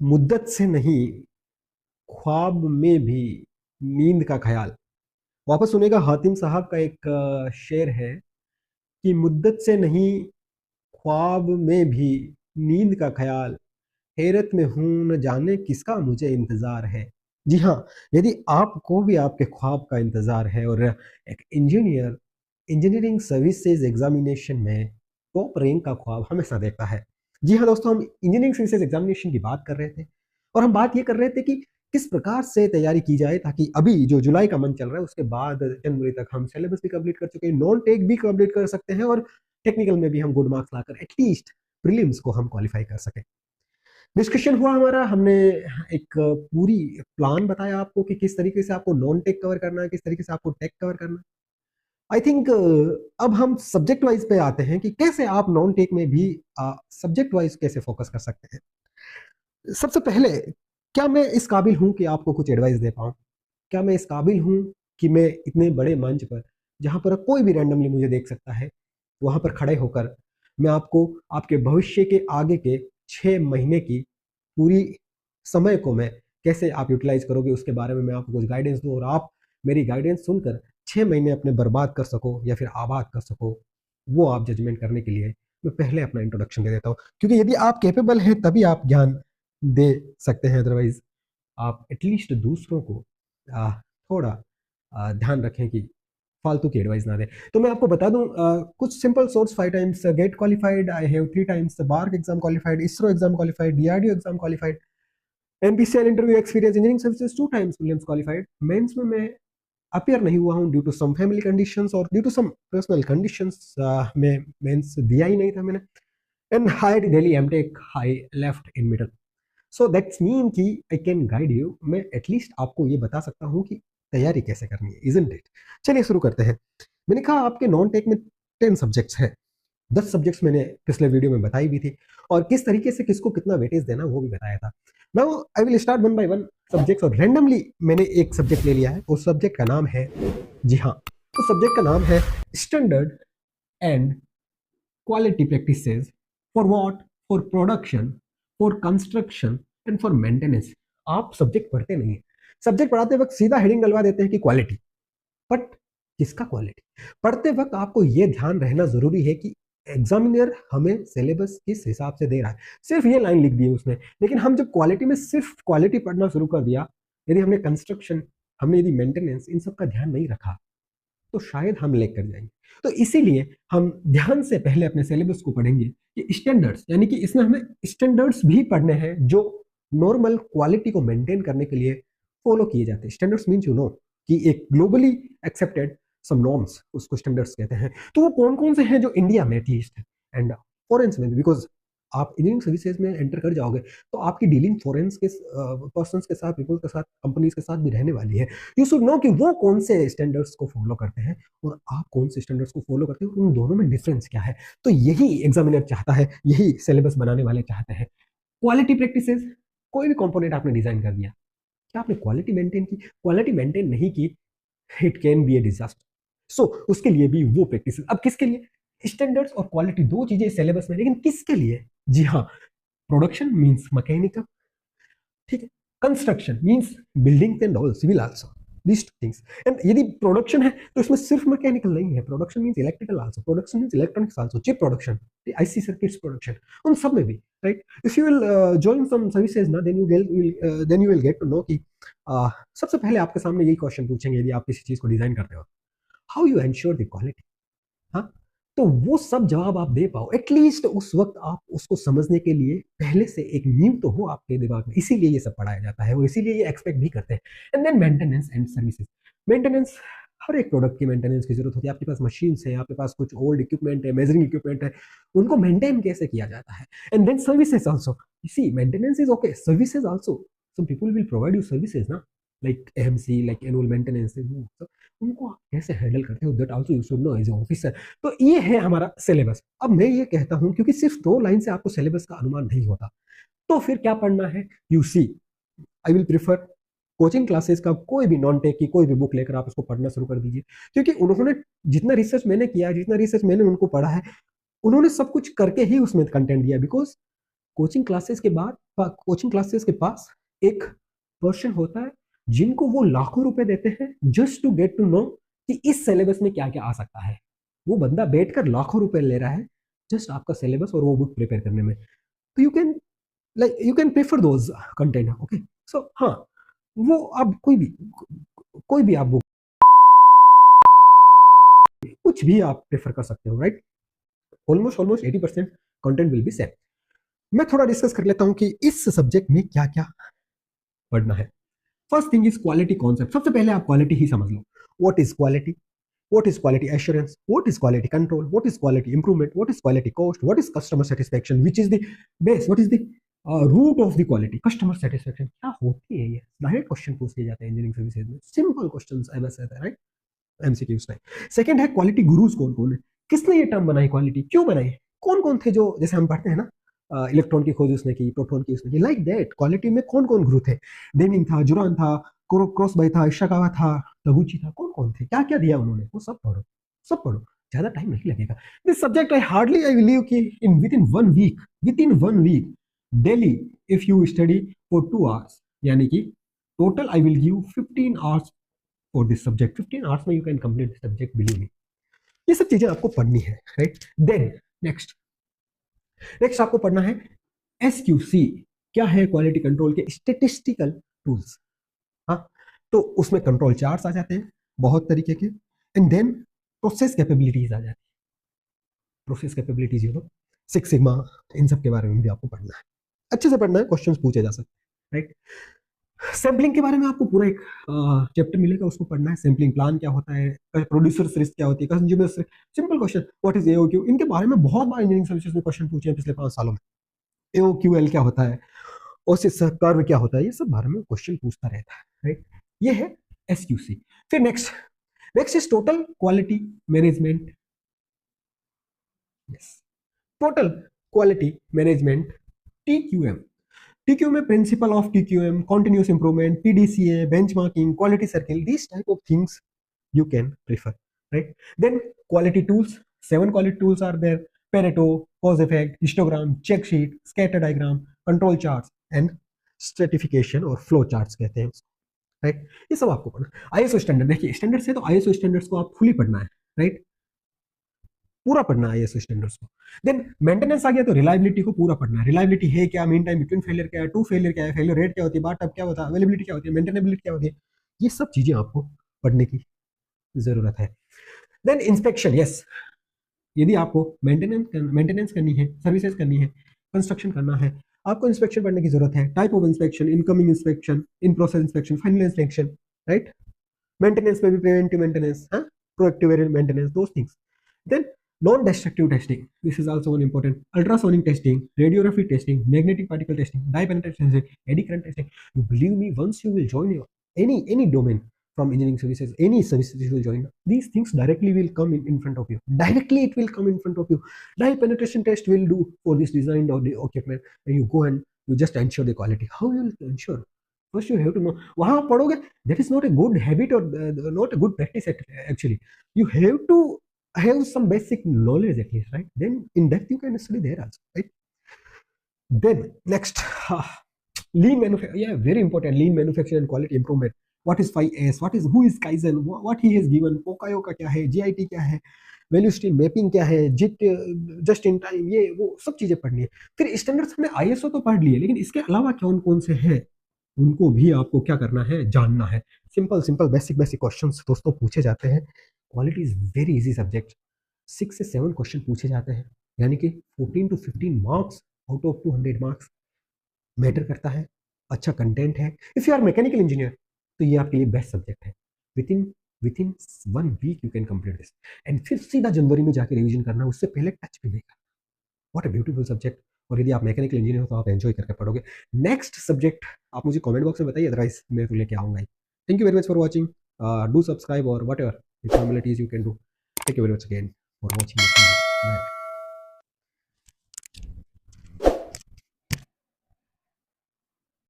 मुद्दत से नहीं, ख्वाब में भी नींद का ख्याल। वापस सुनेगा, हातिम साहब का एक शेर है कि मुद्दत से नहीं, ख्वाब में भी नींद का ख्याल, हैरत में हूं न जाने किसका मुझे इंतजार है। जी हाँ, यदि आपको भी आपके ख्वाब का इंतजार है और एक इंजीनियरिंग सर्विसेज एग्जामिनेशन में टॉप रैंक का ख्वाब हमेशा देखता है। जी हाँ दोस्तों, हम इंजीनियरिंग सर्विसेज एग्जामिनेशन की बात कर रहे थे और हम बात ये कर रहे थे कि किस प्रकार से तैयारी की जाए ताकि अभी जो जुलाई का मंथ चल रहा है उसके बाद जनवरी तक हम सिलेबस भी कंप्लीट कर चुके हैं, नॉन टेक भी कंप्लीट कर सकते हैं और टेक्निकल में भी हम गुड मार्क्स लाकर एटलीस्ट प्रीलिम्स को हम क्वालिफाई कर सके। डिस्कशन हुआ हमारा, हमने एक पूरी प्लान बताया आपको कि किस तरीके से आपको नॉन टेक कवर करना है, किस तरीके से आपको टेक कवर करना है। आई थिंक अब हम सब्जेक्ट वाइज पे आते हैं कि कैसे आप नॉन टेक में भी सब्जेक्ट वाइज कैसे फोकस कर सकते हैं। सबसे पहले, क्या मैं इस काबिल हूं कि आपको कुछ एडवाइस दे पाऊं? क्या मैं इस काबिल हूं कि मैं इतने बड़े मंच पर, जहां पर कोई भी रैंडमली मुझे देख सकता है, वहां पर खड़े होकर मैं आपको आपके भविष्य के आगे के 6 महीने की पूरी समय को मैं कैसे आप यूटिलाइज करोगे उसके बारे में मैं आपको कुछ गाइडेंस दूं और आप मेरी गाइडेंस सुनकर 6 महीने अपने बर्बाद कर सको या फिर आबाद कर सको, वो आप जजमेंट करने के लिए मैं पहले अपना इंट्रोडक्शन दे देता हूँ। क्योंकि यदि आप कैपेबल हैं तभी आप ज्ञान दे सकते हैं, अदरवाइज आप एटलीस्ट दूसरों को थोड़ा ध्यान रखें कि फालतू की एडवाइस ना दें। तो मैं आपको बता दूं, कुछ simple source: 5 times GATE qualified, I have 3 times BARC exam qualified, ISRO exam qualified, DRDO exam qualified, NPCL interview experience, engineering services 2 times Williams qualified. Mains में मैं अपियर नहीं हुआ हूं due to some family conditions और due to some personal conditions, में mains दिया ही नहीं था मैंने। And high Delhi MTech, I left in middle. So that's mean कि आई कैन गाइड यू, मैं एटलीस्ट आपको ये बता सकता हूँ कि तैयारी कैसे करनी है, इजंट इट? चलिए शुरू करते हैं। मैंने कहा आपके नॉन टेक में 10 सब्जेक्ट्स हैं, 10 सब्जेक्ट्स मैंने पिछले वीडियो में बताई भी थी और किस तरीके से किसको कितना वेटेज देना वो भी बताया था। Now I will start one by one subjects और रैंडमली मैंने एक सब्जेक्ट ले लिया है। उस सब्जेक्ट का नाम है, जी हाँ, उस सब्जेक्ट का नाम है standard and quality practices for what? For production, for construction and for maintenance. आप सब्जेक्ट पढ़ते नहीं है, सब्जेक्ट पढ़ाते वक्त सीधा हेडिंग डलवा देते हैं कि क्वालिटी। बट किसका क्वालिटी? पढ़ते वक्त आपको यह ध्यान रहना जरूरी है कि एग्जामिनर हमें सिलेबस किस हिसाब से दे रहा है। सिर्फ ये लाइन लिख दी है उसने, लेकिन हम जब क्वालिटी में सिर्फ क्वालिटी पढ़ना शुरू कर दिया, यदि हमने कंस्ट्रक्शन, हमने यदि मेंटेनेंस, इन सब का ध्यान नहीं रखा, तो शायद हम लेग कर जाएंगे। तो इसीलिए हम ध्यान से पहले अपने सिलेबस को पढ़ेंगे कि स्टैंडर्ड्स, यानी कि इसमें हमें स्टैंडर्ड्स भी पढ़ने हैं जो नॉर्मल क्वालिटी को मेंटेन करने के लिए फॉलो किए जाते हैं। स्टैंडर्ड्स मीन्स यू नो कि एक ग्लोबली एक्सेप्टेड सम नॉर्म्स, उसको स्टैंडर्ड्स कहते हैं। तो वो कौन कौन से हैं जो इंडिया में एटलीस्ट एंड फॉरेन्स में भी, बिकॉज आप इंजीनियरिंग सर्विसेज में एंटर कर जाओगे तो आपकी डीलिंग फॉरेन्स के पर्सन के साथ, पीपल के साथ, कंपनीज के साथ भी रहने वाली है। यू शुड नो कि वो कौन से स्टैंडर्ड्स को फॉलो करते हैं और आप कौन से स्टैंडर्ड्स को फॉलो करते हैं, उन दोनों में डिफरेंस क्या है। तो यही एग्जामिनर चाहता है, यही सिलेबस बनाने वाले चाहते हैं। क्वालिटी प्रैक्टिसेस, कोई भी कंपोनेंट आपने डिजाइन कर दिया, क्या आपने क्वालिटी मेंटेन की? क्वालिटी मेंटेन नहीं की, it can be a disaster. So उसके लिए भी वो प्रैक्टिस। अब किसके लिए? स्टैंडर्ड्स और क्वालिटी दो चीजें सिलेबस में, लेकिन किसके लिए? जी हाँ, प्रोडक्शन मीन्स मैकेनिकल, ठीक है, construction means building and all, civil also, these two things. And यदि प्रोडक्शन है तो इसमें सिर्फ मैकेनिकल नहीं है, production means electrical also, production means electronics also, chip production, IC circuits production, उन सब में भी, right? If you will join some services ना, then you will get to know कि सबसे पहले आपके सामने यही क्वेश्चन पूछेंगे यदि आप किसी चीज को डिजाइन करते हो, how you ensure the quality. हाँ, तो वो सब जवाब आप दे पाओ, एटलीस्ट उस वक्त आप उसको समझने के लिए पहले से एक नींव तो हो आपके दिमाग में। इसीलिए ये सब पढ़ाया जाता है और इसीलिए ये एक्सपेक्ट भी करते हैं। And then maintenance and services. Maintenance, हर एक प्रोडक्ट की मेंटेनेंस की जरूरत होती है। आपके पास मशीन्स है, आपके पास कुछ ओल्ड इक्विपमेंट है, मेजरिंग इक्विपमेंट है, उनको मेंटेन कैसे किया जाता है। And then services also, see maintenance is okay, services also, some people will provide you services ना, like AMC, like annual maintenance, उनको आप कैसे हैंडल करते हो, that also you should know as a officer. तो ये है हमारा सिलेबस। अब मैं ये कहता हूं, क्योंकि सिर्फ 2 लाइन से आपको सिलेबस का अनुमान नहीं होता, तो फिर क्या पढ़ना है? You see, I will prefer coaching classes का कोई भी नॉन टेक की कोई भी बुक लेकर आप उसको पढ़ना शुरू कर दीजिए। क्योंकि उन्होंने जितना रिसर्च मैंने किया, जितना रिसर्च मैंने उनको पढ़ा है, उन्होंने सब कुछ करके ही उसमें कंटेंट दिया। बिकॉज कोचिंग क्लासेस के पास एक पर्सन होता है जिनको वो लाखों रुपए देते हैं just to get to know कि इस सिलेबस में क्या क्या आ सकता है। वो बंदा बैठकर लाखों रुपए ले रहा है जस्ट आपका सिलेबस और वो बुक प्रिपेयर करने में। तो you can prefer those content. Okay, so हाँ, वो आप कोई भी आप बुक, कुछ भी आप प्रेफर कर सकते हो, right. Almost 80% content will be same. मैं थोड़ा डिस्कस कर लेता हूं कि इस सब्जेक्ट में क्या क्या पढ़ना है। First thing is quality concept. सबसे पहले आप क्वालिटी ही समझ लो। What is quality, what is quality assurance, what is quality control, what is quality improvement, what is quality cost, what is customer satisfaction, which is the base, what is the root of the quality, customer satisfaction क्या होती है। ये direct question पूछ लिए जाते हैं engineering services में, simple questions ऐसे रहता है, राइट, एमसीक्यूज में। सेकंड है क्वालिटी गुरुज कौन कौन है, किसने ये टर्म बनाई, क्वालिटी क्यों बनाई, कौन कौन थे, जो जैसे हम पढ़ते हैं ना इलेक्ट्रॉन की खोज उसने की, प्रोटॉन की उसने की, लाइक दैट क्वालिटी में कौन कौन गुरु थे, डेमिंग था, जुरान था, क्रॉस बाय था, इशाकावा था, तगुची था, कौन कौन थे, क्या क्या दिया उन्होंने, वो सब पढ़ो, सब पढ़ो, ज्यादा टाइम नहीं लगेगा। दिस सब्जेक्ट आई बिलीव कि in with in one week daily if you study for 2 hours, यानी कि total I will give 15 hours for this subject. 15 hours में you can complete this subject, believe me. ये सब चीजें आपको पढ़नी है, राइट। देन नेक्स्ट आपको पढ़ना है एसक्यूसी। क्या है, क्वालिटी कंट्रोल के स्टेटिस्टिकल टूल्स। हाँ, तो उसमें कंट्रोल चार्ट्स आ जाते हैं बहुत तरीके के, एंड देन प्रोसेस कैपेबिलिटीज आ जाती है। प्रोसेस कैपेबिलिटीज, सिक्स सिग्मा, इन सब के बारे में भी आपको पढ़ना है, अच्छे से पढ़ना है, क्वेश्चंस पूछे जा सकते हैं, राइट। सैम्पलिंग के बारे में आपको पूरा एक चैप्टर मिलेगा, उसको पढ़ना है। सैम्पलिंग प्लान क्या होता है, प्रोड्यूसर्स रिस्क क्या होती है, consumers risk, simple question, what is AOQ, इनके बारे में बहुत बार इंजीनियरिंग सर्विसेज में क्वेश्चन पूछे हैं पिछले 5 सालों में। एओक्यूएल क्या होता है, ओसिस कर्व क्या होता है, ये सब बारे में क्वेश्चन पूछता रहता है, राइट। ये है एसक्यूसी। फिर next is total quality management. Yes, total quality management, TQM. TQ में principle of TQM, continuous improvement, PDCA, benchmarking, quality circle, this type of things you can prefer, right? Then quality tools, 7 quality tools are there: Pareto, cause effect, histogram, check sheet, scatter diagram, control charts and stratification और flow charts कहते हैं उसको, right. ये सब आपको पढ़ना। ISO standard, देखिए standard से तो आईएसओ स्टैंडर्ड्स को आप फुली पढ़ना है, राइट, पूरा पढ़ना है आईएसओ स्टैंडर्ड्स को। देन मेंटेनेंस आ गया तो रिलायबिलिटी को पूरा पढ़ना है। रिलायबिलिटी है क्या, मीन टाइम बिटवीन फेलियर क्या है, टू फेलियर क्या है, फेलियर रेट क्या होती है, बार टप क्या होता है, अवेलेबिलिटी क्या होती है, मेंटेनेबिलिटी क्या होती है, ये सब चीजें आपको पढ़ने की जरूरत है। देन इंस्पेक्शन, यस, यदि आपको मेंटेनेंस करनी है, सर्विसेज करनी है, कंस्ट्रक्शन करना है, आपको इंस्पेक्शन पढ़ने की जरूरत है। Type of inspection, incoming inspection, in process inspection, final inspection, right. Maintenance में भी preventive maintenance, proactive maintenance, those things. Then non destructive testing, this is also one important. Ultrasonic testing, radiography testing, magnetic particle testing, dye penetration testing, eddy current testing. You believe me, once you will join your any domain from engineering services, any services you will join, these things directly will come in front of you. Directly it will come in front of you. Dye penetration test will do for this design or the equipment, and you go and you just ensure the quality. How you will ensure? First you have to know. वहाँ पढ़ोगे, that is not a good habit or not a good practice actually. You have to have some basic knowledge at least, right? Then in depth you can study there also, right? Then next, lean manufacturing, yeah, very important. Lean manufacturing and quality improvement. What is 5S, who is Kaizen, what he has given, पोकायो का क्या है, GIT क्या है, value stream mapping क्या है, जिट, just in time, ये वो सब चीजें पढ़नी है। फिर स्टैंडर्ड्स हमने आईएसओ तो पढ़ लिए, लेकिन इसके अलावा कौन कौन से हैं उनको भी आपको क्या करना है, जानना है। सिंपल बेसिक क्वेश्चंस दोस्तों पूछे जाते हैं। Quality is very easy subject, 6 से 7 क्वेश्चन पूछे जाते हैं, यानी कि 14 to 15 marks out of 200 marks matter करता है। अच्छा कंटेंट है। If you are mechanical engineer तो ये आपके लिए बेस्ट सब्जेक्ट है। With in 1 week you can complete this, and फिर सीधा जनवरी में जाके रिवीजन करना, उससे पहले टच भी नहीं करना। What a beautiful subject. और यदि आप मैकेनिकल इंजीनियर हो तो आप एंजॉय करके पढ़ोगे। नेक्स्ट सब्जेक्ट आप मुझे कमेंट बॉक्स में बताइए, अदरवाइज मैं तो लेके आऊंगा ही। Thank you very much for watching, do subscribe और whatever formalities you can do. Thank you very much again for watching this video. Bye.